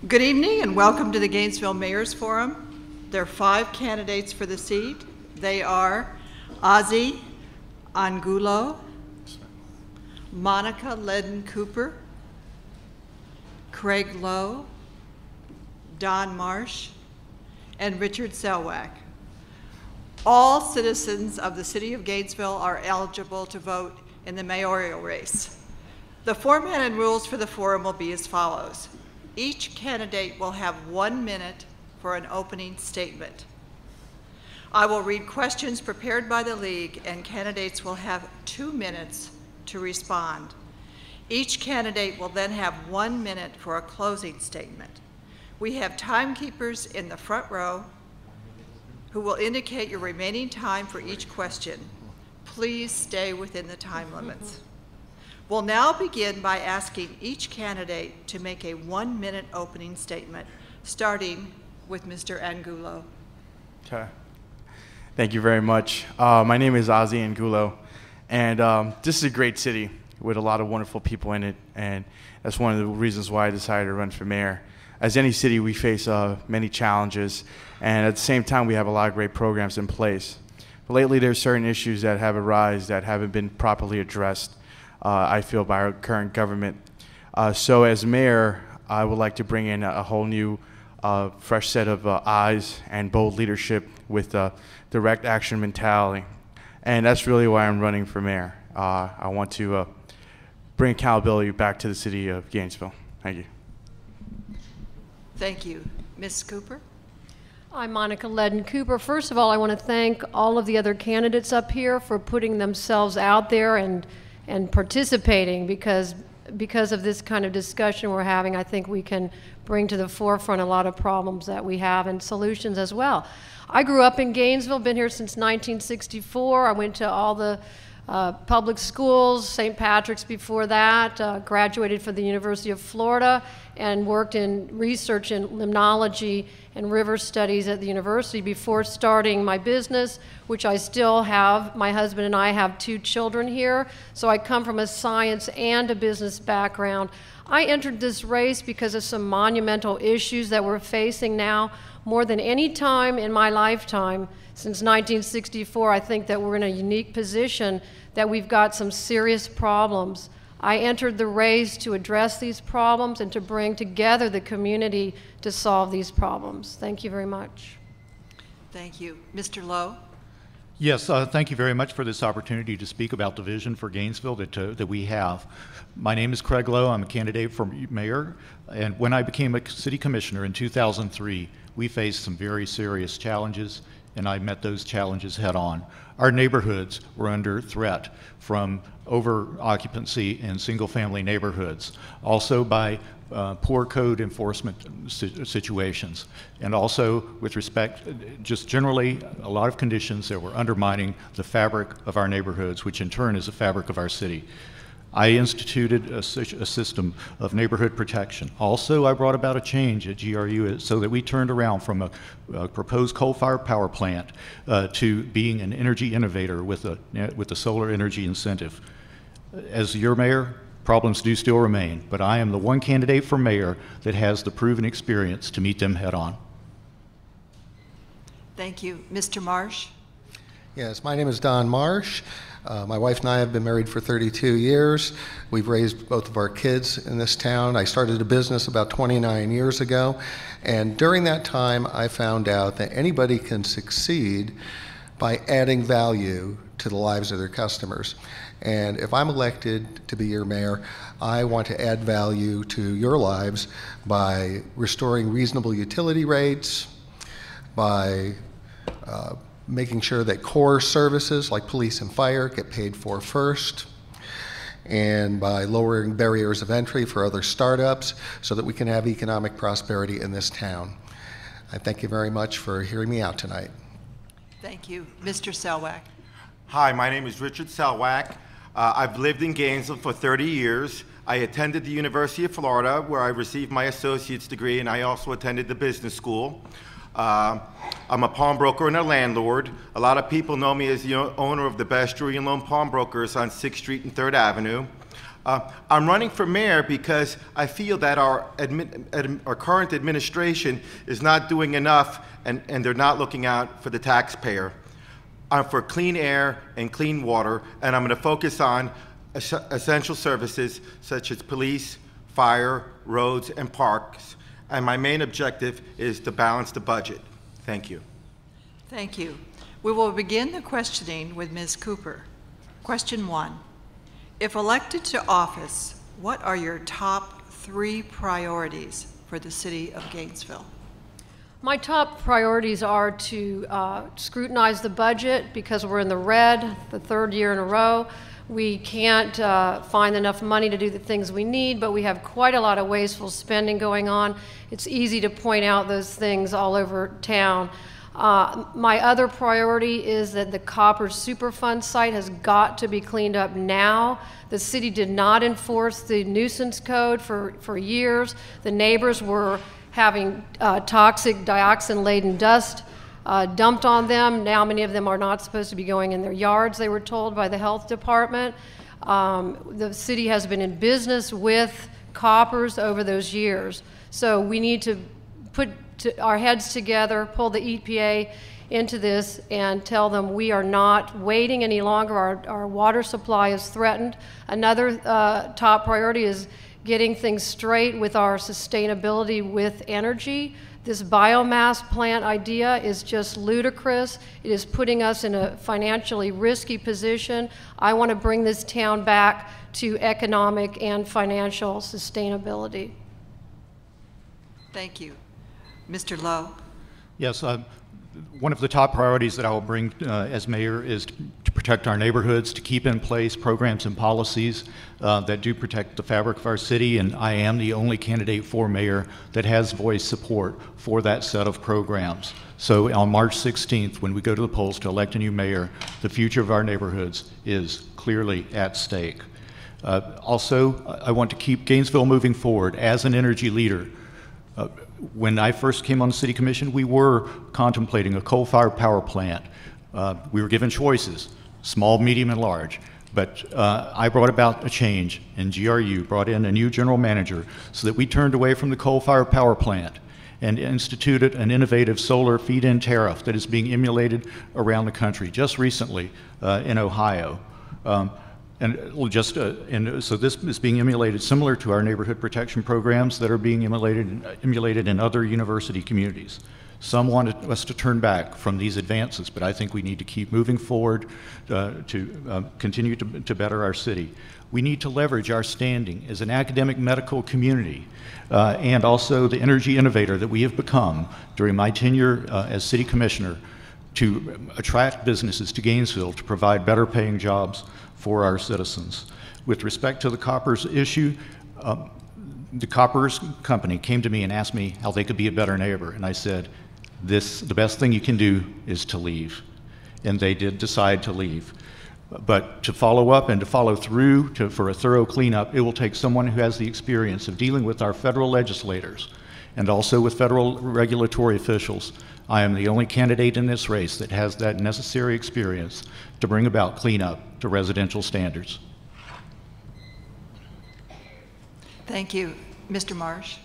Good evening and welcome to the Gainesville Mayor's Forum. There are 5 candidates for the seat. They are Ozzie Angulo, Monica Ledden-Cooper, Craig Lowe, Don Marsh, and Richard Selwack. All citizens of the city of Gainesville are eligible to vote in the mayoral race. The format and rules for the forum will be as follows. Each candidate will have 1 minute for an opening statement. I will read questions prepared by the League, and candidates will have 2 minutes to respond. Each candidate will then have 1 minute for a closing statement. We have timekeepers in the front row who will indicate your remaining time for each question. Please stay within the time limits. We'll now begin by asking each candidate to make a 1 minute opening statement, starting with Mr. Angulo. Okay. Thank you very much. My name is Ozzie Angulo, and this is a great city with a lot of wonderful people in it, and that's one of the reasons why I decided to run for mayor. As any city, we face many challenges, and at the same time, we have a lot of great programs in place. But lately, there's certain issues that have arisen that haven't been properly addressed, I feel, by our current government. So as mayor, I would like to bring in a whole new, fresh set of eyes and bold leadership with direct action mentality. And that's really why I'm running for mayor. I want to bring accountability back to the city of Gainesville. Thank you. Thank you. Ms. Cooper? I'm Monica Ledden-Cooper. First of all, I want to thank all of the other candidates up here for putting themselves out there and participating, because of this kind of discussion we're having, I think we can bring to the forefront a lot of problems that we have and solutions as well. I grew up in Gainesville, been here since 1964. I went to all the public schools, St. Patrick's before that, graduated from the University of Florida, and worked in research in limnology and river studies at the university before starting my business, which I still have. My husband and I have 2 children here, so I come from a science and a business background. I entered this race because of some monumental issues that we're facing now. More than any time in my lifetime since 1964, I think that we're in a unique position that we've got some serious problems. I entered the race to address these problems and to bring together the community to solve these problems. Thank you very much. Thank you. Mr. Lowe? Yes, thank you very much for this opportunity to speak about the vision for Gainesville that we have. My name is Craig Lowe. I'm a candidate for mayor, and when I became a city commissioner in 2003, we faced some very serious challenges, and I met those challenges head on. Our neighborhoods were under threat from over-occupancy in single-family neighborhoods, also by poor code enforcement situations, and also with respect, just generally, a lot of conditions that were undermining the fabric of our neighborhoods, which in turn is the fabric of our city. I instituted a system of neighborhood protection. Also, I brought about a change at GRU so that we turned around from a proposed coal-fired power plant to being an energy innovator with a solar energy incentive. As your mayor, problems do still remain, but I am the one candidate for mayor that has the proven experience to meet them head on. Thank you. Mr. Marsh? Yes, my name is Don Marsh. My wife and I have been married for 32 years. We've raised both of our kids in this town. I started a business about 29 years ago, and during that time I found out that anybody can succeed by adding value to the lives of their customers. And if I'm elected to be your mayor, I want to add value to your lives by restoring reasonable utility rates, by making sure that core services like police and fire get paid for first, and by lowering barriers of entry for other startups so that we can have economic prosperity in this town. I thank you very much for hearing me out tonight. Thank you. Mr. Selwack? Hi, my name is Richard Selwack. I've lived in Gainesville for 30 years. I attended the University of Florida, where I received my associate's degree, and I also attended the business school. I'm a pawnbroker and a landlord. A lot of people know me as the owner of the best jewelry and loan pawnbrokers on 6th Street and 3rd Avenue. I'm running for mayor because I feel that our current administration is not doing enough, and they're not looking out for the taxpayer. I'm for clean air and clean water, and I'm going to focus on essential services such as police, fire, roads, and parks. And my main objective is to balance the budget. Thank you. Thank you. We will begin the questioning with Ms. Cooper. Question 1. If elected to office, what are your top 3 priorities for the city of Gainesville? My top priorities are to scrutinize the budget because we're in the red the 3rd year in a row. We can't find enough money to do the things we need, but we have quite a lot of wasteful spending going on. It's easy to point out those things all over town. My other priority is that the Copper Superfund site has got to be cleaned up now. The city did not enforce the nuisance code for years. The neighbors were having toxic dioxin-laden dust dumped on them. Now many of them are not supposed to be going in their yards, they were told by the health department. The city has been in business with coppers over those years. So we need to put our heads together, pull the EPA into this, and tell them we are not waiting any longer. Our water supply is threatened. Another top priority is getting things straight with our sustainability with energy. This biomass plant idea is just ludicrous. It is putting us in a financially risky position. I want to bring this town back to economic and financial sustainability. Thank you. Mr. Lowe. Yes, one of the top priorities that I will bring as mayor is to protect our neighborhoods, to keep in place programs and policies that do protect the fabric of our city, and I am the only candidate for mayor that has voiced support for that set of programs. So on March 16th, when we go to the polls to elect a new mayor, the future of our neighborhoods is clearly at stake. Also, I want to keep Gainesville moving forward as an energy leader. When I first came on the city commission, we were contemplating a coal-fired power plant. We were given choices, small, medium, and large. But I brought about a change, and GRU brought in a new general manager so that we turned away from the coal-fired power plant and instituted an innovative solar feed-in tariff that is being emulated around the country, just recently in Ohio. So this is being emulated similar to our neighborhood protection programs that are being emulated in other university communities. Some want us to turn back from these advances, but I think we need to keep moving forward to continue to better our city. We need to leverage our standing as an academic medical community and also the energy innovator that we have become during my tenure as city commissioner to attract businesses to Gainesville to provide better paying jobs for our citizens. With respect to the Koppers issue, the Koppers company came to me and asked me how they could be a better neighbor, and I said, the best thing you can do is to leave. And they did decide to leave. But to follow up and to follow through for a thorough cleanup, it will take someone who has the experience of dealing with our federal legislators and also with federal regulatory officials. I am the only candidate in this race that has that necessary experience to bring about cleanup to residential standards. Thank you. Mr. Marsh.